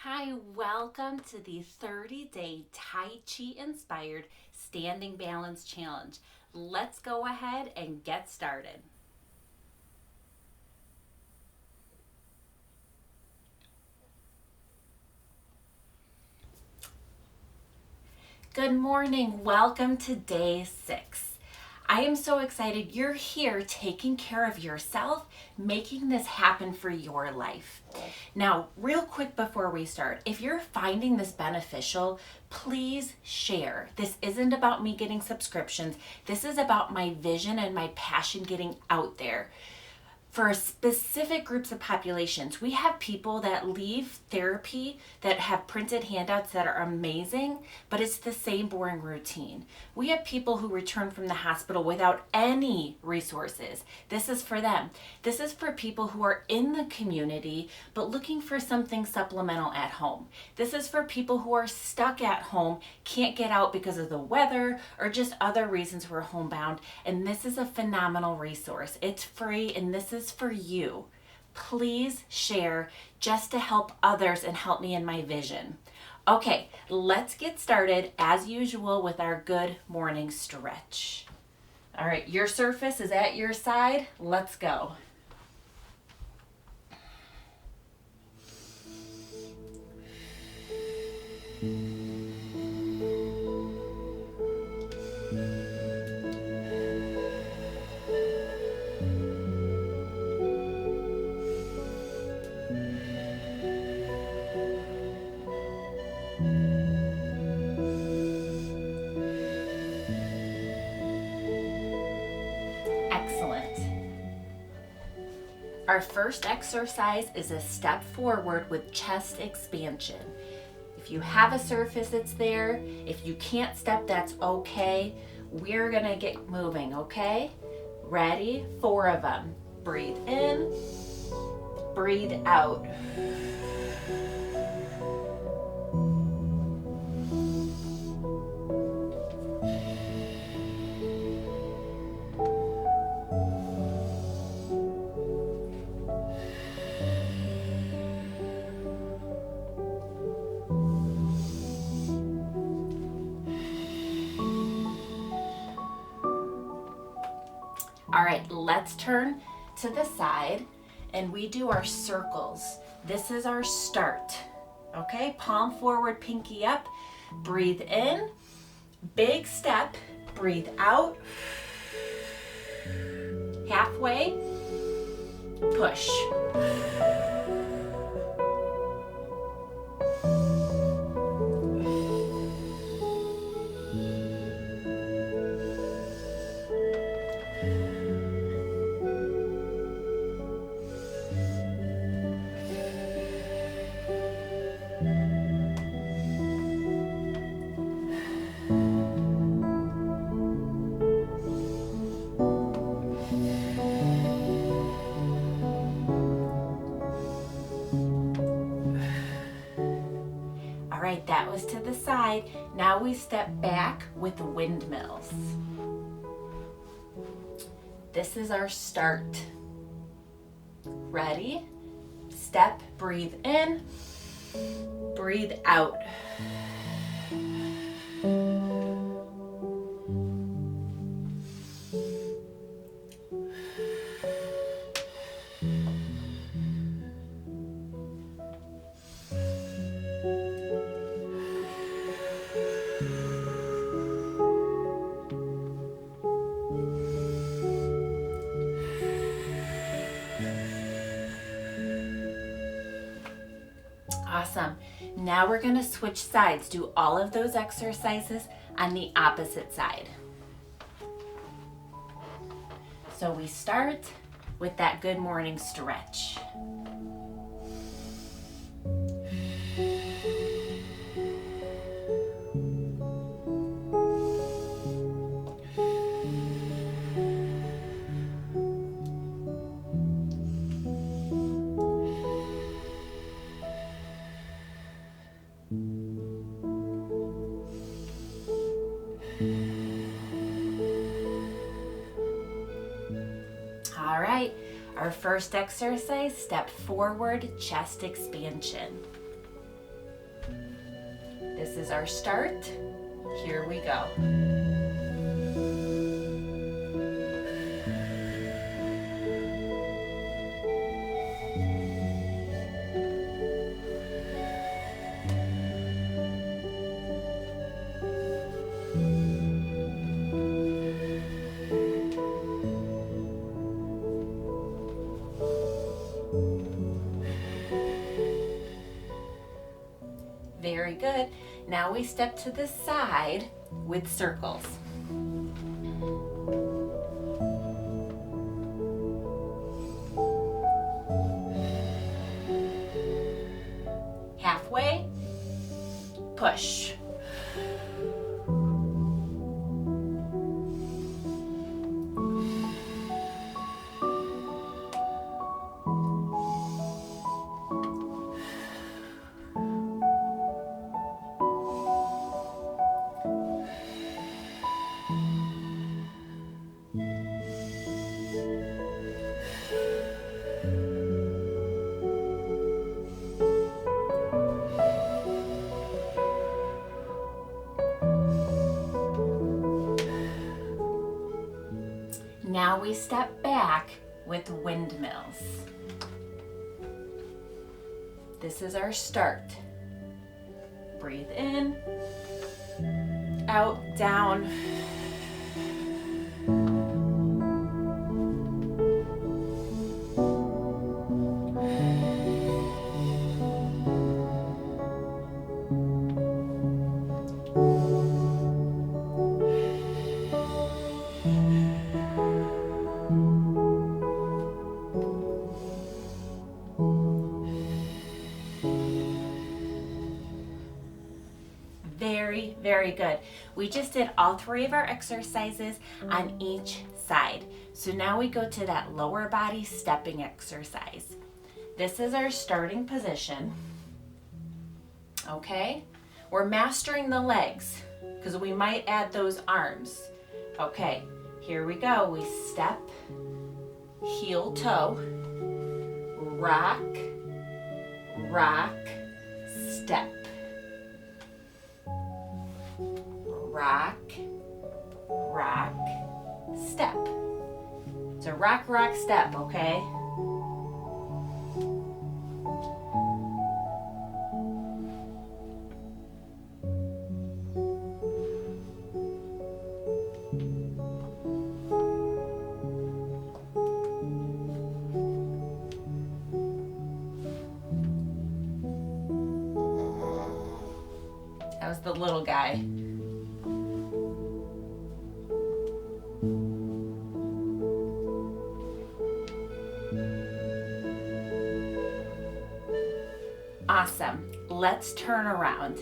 Hi, welcome to the 30-day Tai Chi inspired standing balance challenge. Let's go ahead and get started. Good morning. Welcome to day 6. I am so excited you're here taking care of yourself, making this happen for your life. Now, real quick before we start, if you're finding this beneficial, please share. This isn't about me getting subscriptions. This is about my vision and my passion getting out there. For specific groups of populations, we have people that leave therapy that have printed handouts that are amazing, but it's the same boring routine. We have people who return from the hospital without any resources. This is for them. This is for people who are in the community but looking for something supplemental at home. This is for people who are stuck at home, can't get out because of the weather or just other reasons who are homebound, and this is a phenomenal resource. It's free and this is for you. Please share just to help others and help me in my vision. Okay, let's get started as usual with our good morning stretch. All right, your surface is at your side. Let's go. Excellent. Our first exercise is a step forward with chest expansion. If you have a surface, it's there. If you can't step, that's okay. We're gonna get moving, okay? Ready? 4 of them. Breathe in, breathe out. All right, let's turn to the side and we do our circles. This is our start. Okay, palm forward, pinky up. Breathe in, big step. Breathe out. Halfway, push. All right, that was to the side. Now we step back with windmills. This is our start. Ready? Step, breathe in, breathe out. Awesome. Now we're going to switch sides. Do all of those exercises on the opposite side. So we start with that good morning stretch. All right, our first exercise, step forward, chest expansion. This is our start. Here we go. Very good. Now we step to the side with circles. Halfway, push. Now we step back with windmills. This is our start. Breathe in, out, down. Very, very good. We just did all 3 of our exercises on each side. So now we go to that lower body stepping exercise. This is our starting position. Okay? We're mastering the legs because we might add those arms. Okay, here we go. We step, heel toe, rock, rock, step. Rock, rock, step. So rock, rock, step, okay? That was the little guy. Awesome. Let's turn around.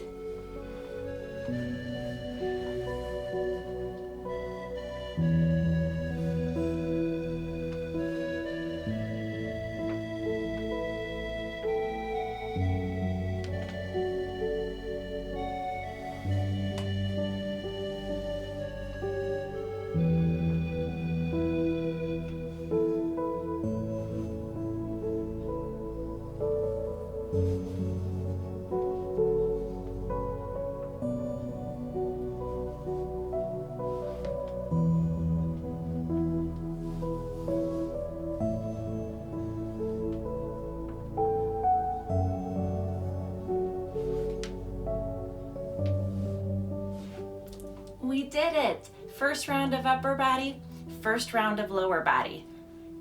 We did it. First round of upper body, first round of lower body.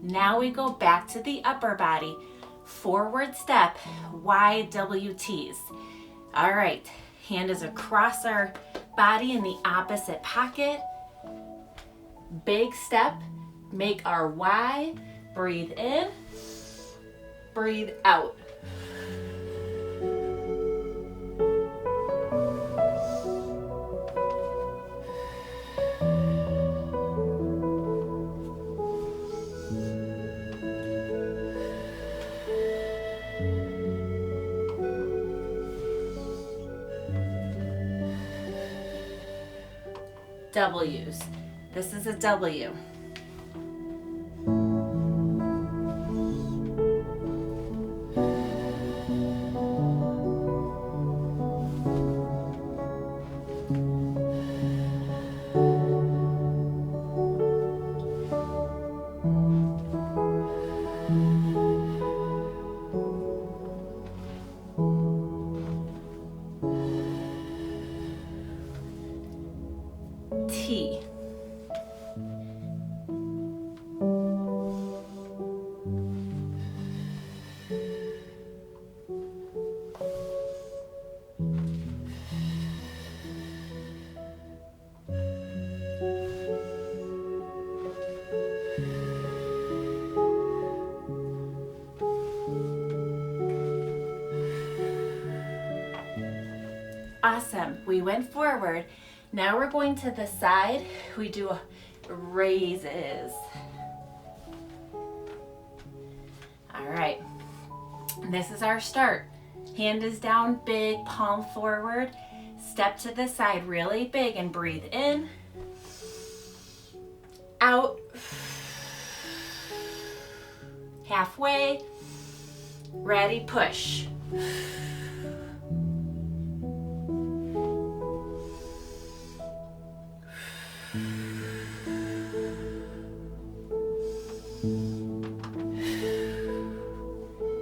Now we go back to the upper body. Forward step, YWTs. All right, hand is across our body in the opposite pocket. Big step, make our Y. Breathe in, breathe out. W's. This is a W. Awesome. We went forward. Now we're going to the side. We do raises. All right. This is our start. Hand is down big, palm forward. Step to the side really big and breathe in. Out. Halfway. Ready, push.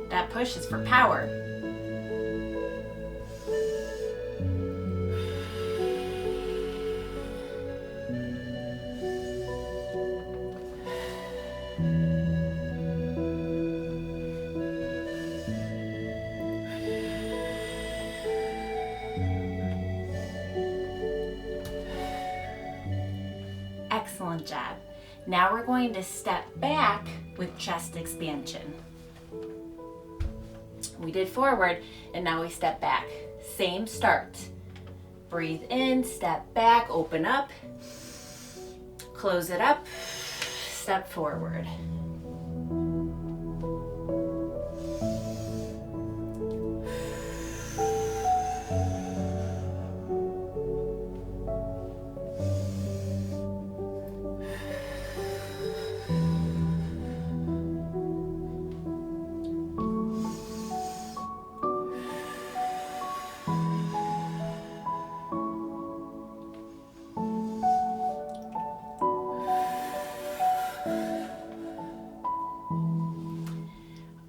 That push is for power. Excellent job. Now we're going to step back with chest expansion. We did forward and now we step back. Same start. Breathe in, step back, open up, close it up, step forward.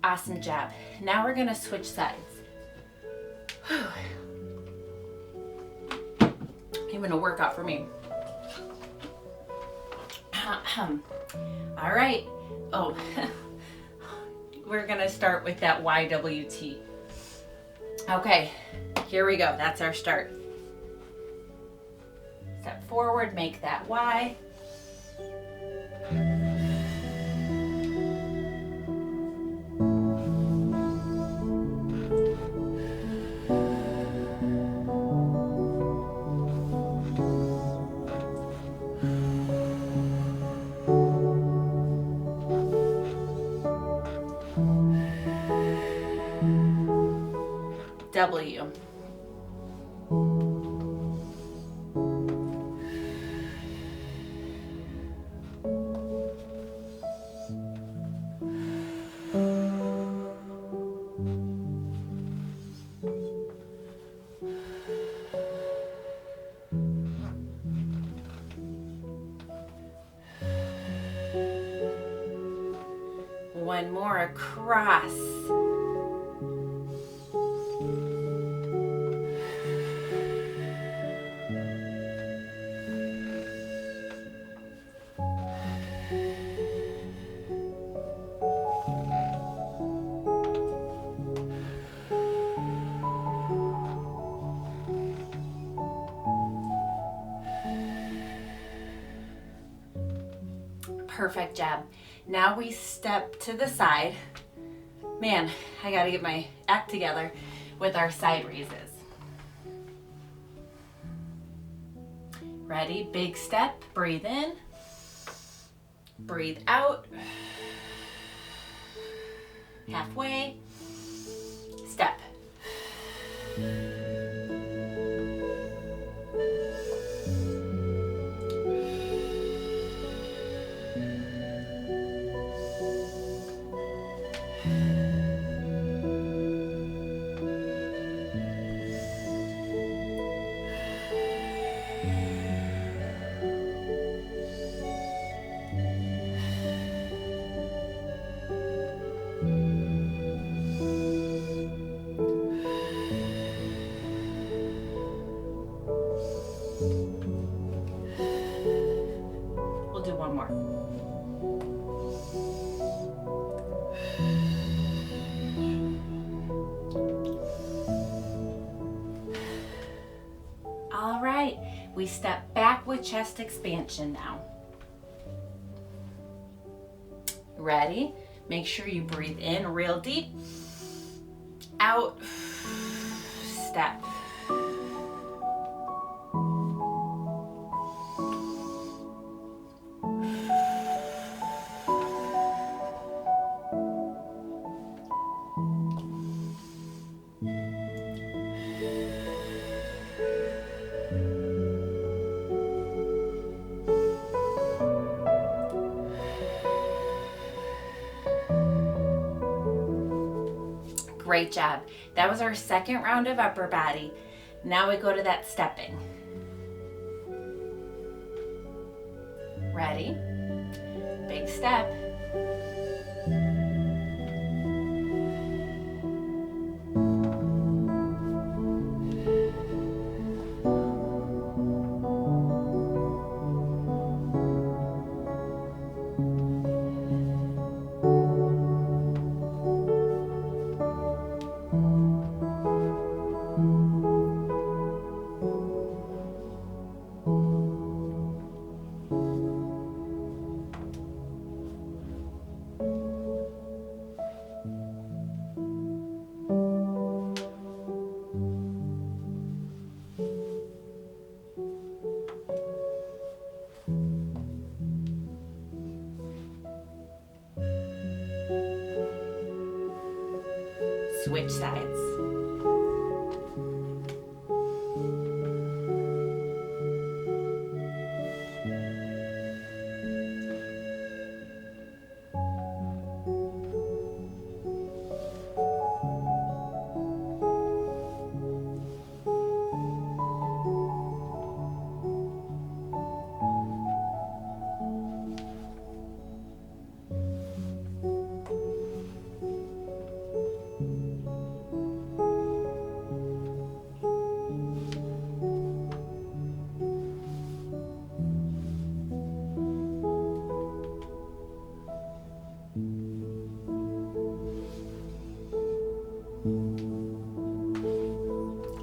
Awesome job. Now we're going to switch sides. Even a workout for me. All right. Oh, we're going to start with that YWT. Okay, here we go. That's our start. Step forward, make that Y. W. One more across. Perfect job. Now we step to the side. Man, I gotta get my act together with our side raises. Ready? Big step. Breathe in. Breathe out. Halfway. Step. We'll do one more. All right, we step back with chest expansion now. Ready? Make sure you breathe in real deep. Out. Step. Great job. That was our second round of upper body. Now we go to that stepping. Ready? Big step. Switch sides.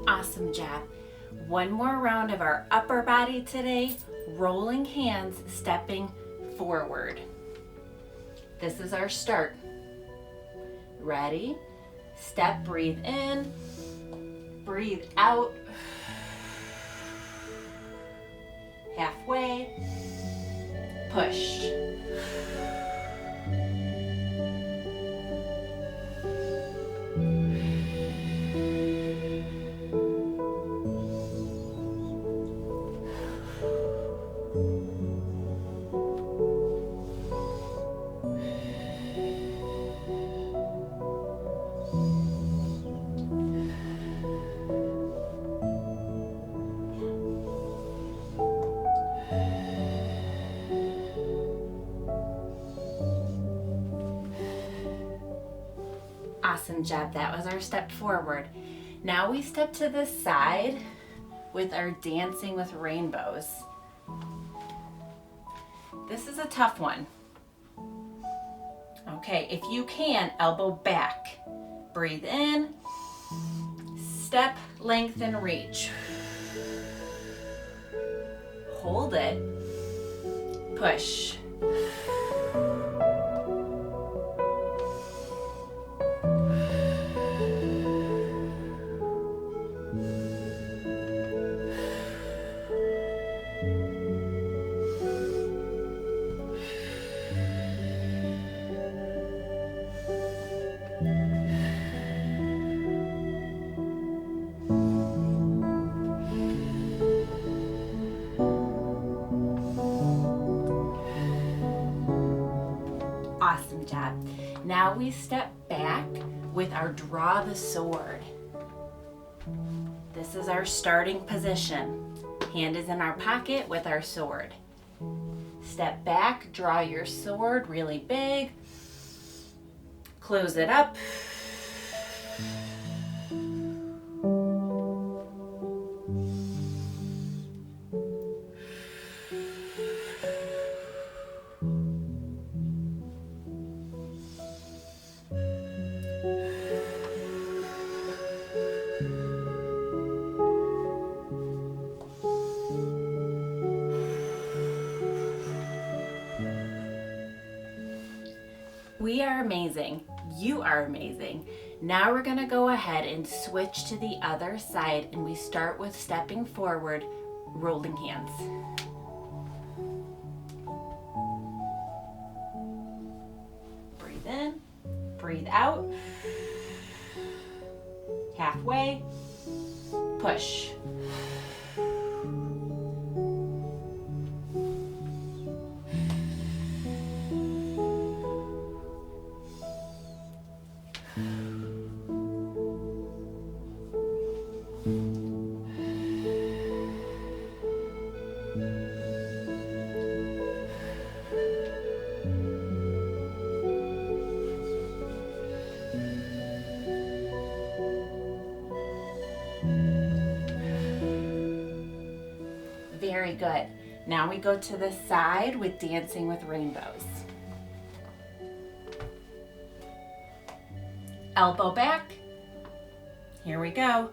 Awesome job. One more round of our upper body today, rolling hands, stepping forward. This is our start. Ready? Step, breathe in, breathe out. Halfway, push. Awesome job. That was our step forward. Now we step to the side with our dancing with rainbows. This is a tough one. Okay, if you can, elbow back. Breathe in, step, lengthen, reach. Hold it, push. Awesome job. Now we step back with our draw the sword. This is our starting position. Hand is in our pocket with our sword. Step back, draw your sword really big. Close it up. We are amazing. You are amazing. Now we're going to go ahead and switch to the other side, and we start with stepping forward, rolling hands. Breathe in, breathe out. Halfway, push. Very good. Now we go to the side with Dancing with Rainbows. Elbow back. Here we go.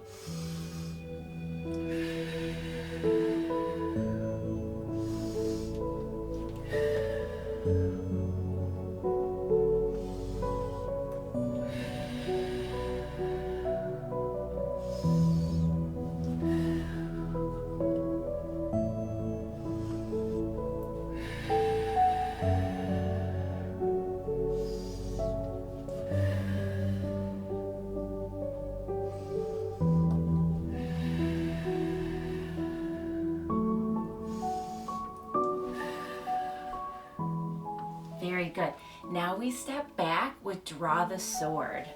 Very good. Now we step back with Draw the Sword.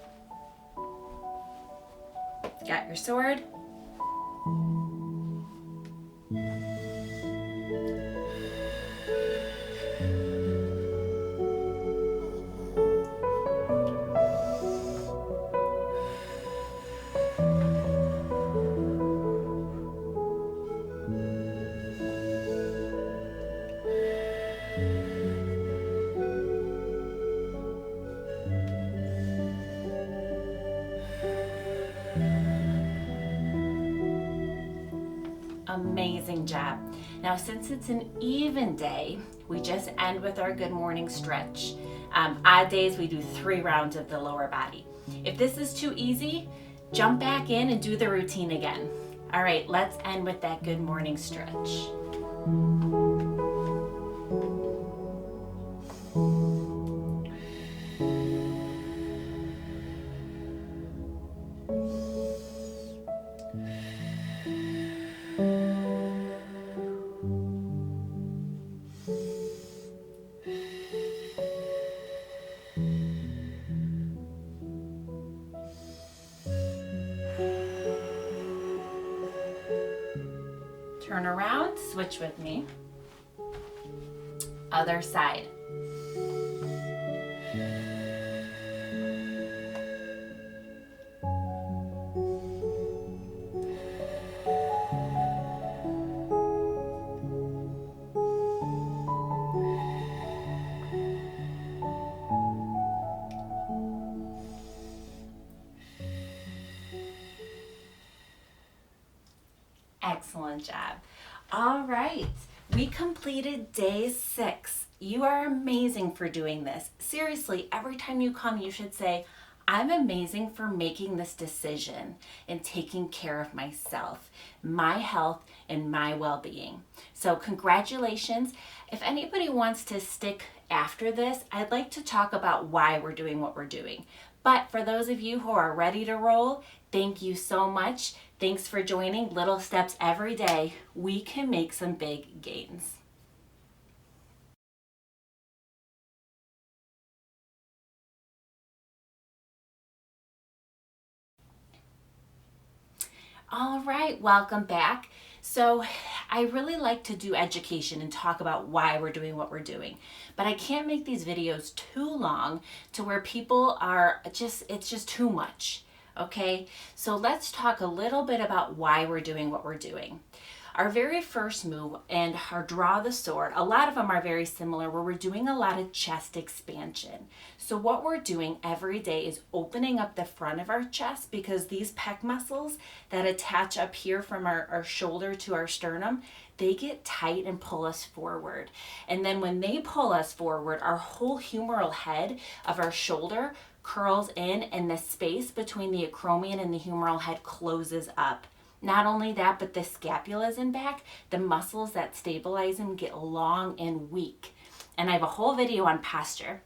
Got your sword? Amazing job. Now, since it's an even day, we just end with our good morning stretch. Odd days, we do 3 rounds of the lower body. If this is too easy, jump back in and do the routine again. All right, let's end with that good morning stretch. Turn around, switch with me. Other side. Excellent job. All right, we completed day 6. You are amazing for doing this. Seriously, every time you come, you should say, I'm amazing for making this decision and taking care of myself, my health, and my well-being. So congratulations. If anybody wants to stick after this, I'd like to talk about why we're doing what we're doing. But for those of you who are ready to roll, thank you so much. Thanks for joining Little Steps Every Day. We can make some big gains. All right, welcome back. So I really like to do education and talk about why we're doing what we're doing, but I can't make these videos too long to where people are it's just too much. Okay, so let's talk a little bit about why we're doing what we're doing. Our very first move and our Draw the Sword, a lot of them are very similar where we're doing a lot of chest expansion. So what we're doing every day is opening up the front of our chest because these pec muscles that attach up here from our shoulder to our sternum, they get tight and pull us forward. And then when they pull us forward, our whole humeral head of our shoulder curls in and the space between the acromion and the humeral head closes up. Not only that, but the scapula's in back. The muscles that stabilize them get long and weak. And I have a whole video on posture.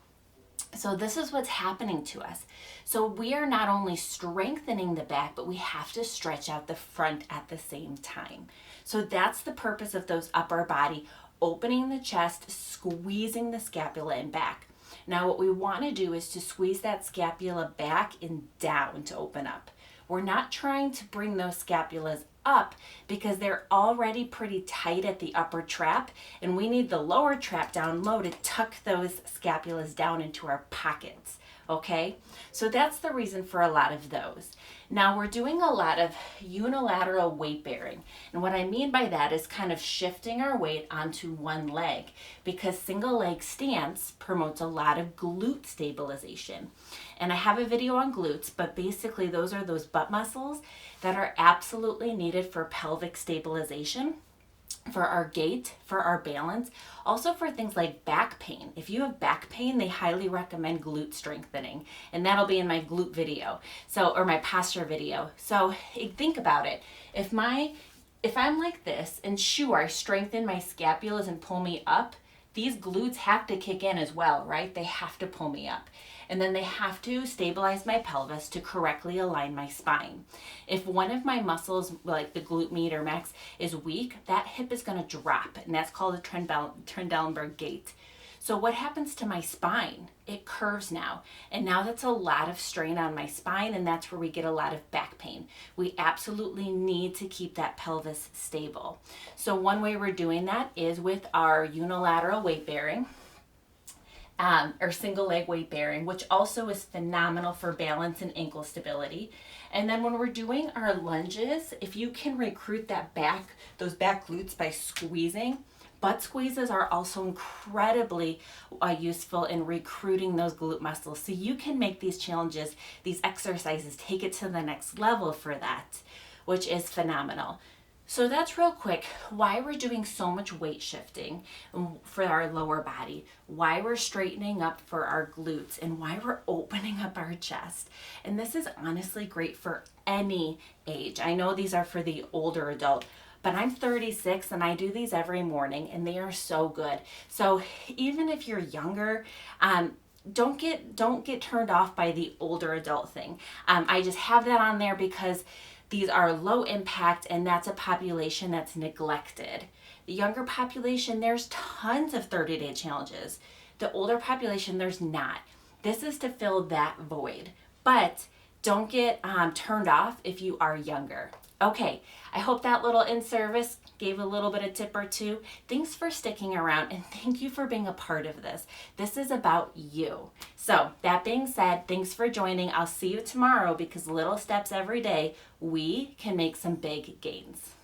So this is what's happening to us. So we are not only strengthening the back, but we have to stretch out the front at the same time. So that's the purpose of those upper body, opening the chest, squeezing the scapula and back. Now what we want to do is to squeeze that scapula back and down to open up. We're not trying to bring those scapulas up because they're already pretty tight at the upper trap, and we need the lower trap down low to tuck those scapulas down into our pockets. Okay, so that's the reason for a lot of those. Now we're doing a lot of unilateral weight bearing. And what I mean by that is kind of shifting our weight onto one leg, because single leg stance promotes a lot of glute stabilization. And I have a video on glutes, but basically those are those butt muscles that are absolutely needed for pelvic stabilization, for our gait, for our balance, also for things like back pain. If you have back pain, they highly recommend glute strengthening, and that'll be in my glute video, or my posture video. So think about it. If I'm like this and sure, I strengthen my scapulas and pull me up, these glutes have to kick in as well, right? They have to pull me up. And then they have to stabilize my pelvis to correctly align my spine. If one of my muscles, like the glute med or max, is weak, that hip is going to drop, and that's called a Trendelenburg gait. So what happens to my spine? It curves now, and now that's a lot of strain on my spine, and that's where we get a lot of back pain. We absolutely need to keep that pelvis stable. So one way we're doing that is with our unilateral weight bearing, or single leg weight bearing, which also is phenomenal for balance and ankle stability. And then when we're doing our lunges, if you can recruit those back glutes by squeezing, butt squeezes are also incredibly useful in recruiting those glute muscles. So you can make these challenges, these exercises, take it to the next level for that, which is phenomenal. So that's real quick why we're doing so much weight shifting for our lower body, why we're straightening up for our glutes, and why we're opening up our chest. And this is honestly great for any age. I know these are for the older adult, but I'm 36 and I do these every morning, and they are so good. So even if you're younger, don't get turned off by the older adult thing. I just have that on there because these are low impact, and that's a population that's neglected. The younger population, there's tons of 30-day challenges. The older population, there's not. This is to fill that void. But don't get turned off if you are younger. Okay, I hope that little in-service gave a little bit of tip or two. Thanks for sticking around, and thank you for being a part of this. This is about you. So that being said, thanks for joining. I'll see you tomorrow, because little steps every day, we can make some big gains.